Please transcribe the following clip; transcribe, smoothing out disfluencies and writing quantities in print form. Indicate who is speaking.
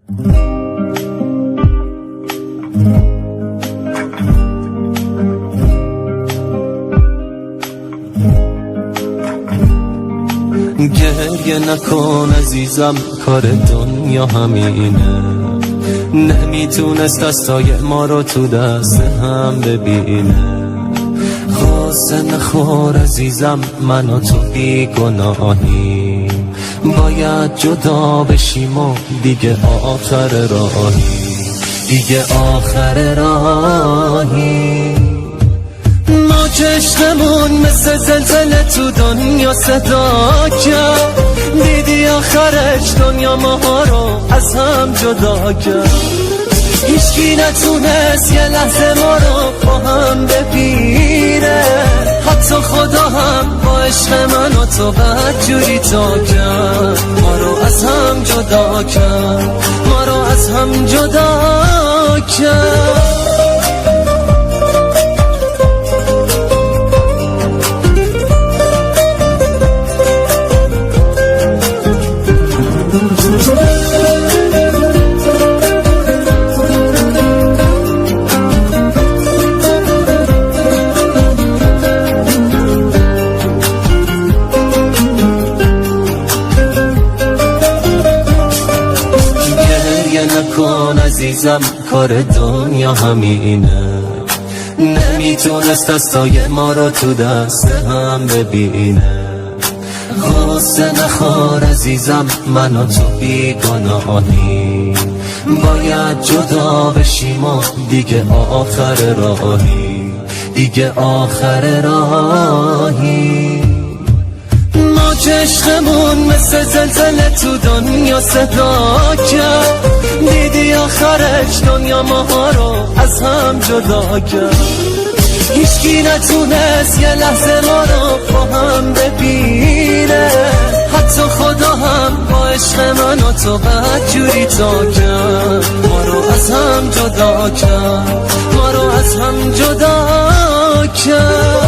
Speaker 1: گریه نکن عزیزم، کار دنیا همینه. نمیتونست دستای ما رو تو دست هم ببینه. غصه نخور عزیزم، من و تو بی گناهیم. باید جدا بشیم و دیگه آخر راهی، دیگه آخر راهی. ما که عشقمون مثل زلزله تو دنیا صدا کرد. دیدی آخرش دنیا ما رو از هم جدا کرد. هیچکی نتونست یه لحظه ما رو با هم ببینه. حتی خدا هم با عشق من و تو بدجوری تا کرد. ما رو از هم جدا کرد، ما رو از هم جدا کرد. نکن عزیزم، کار دنیا همینه. نمیتونست دستای ما رو تو دست هم ببینه. غصه نخور عزیزم، من و تو بی گناهیم. باید جدا بشیم و دیگه آخر راهی، دیگه آخر راهی. ما که عشقمون مثل زلزله تو دنیا صدا کرد. دیدی آخرش دنیا ما رو از هم جدا کرد. هیچکی نتونست یه لحظه ما رو با هم ببینه. حتی خدا هم با عشق من و تو بدجوری تا کرد. ما رو از هم جدا کرد، ما رو از هم جدا کرد.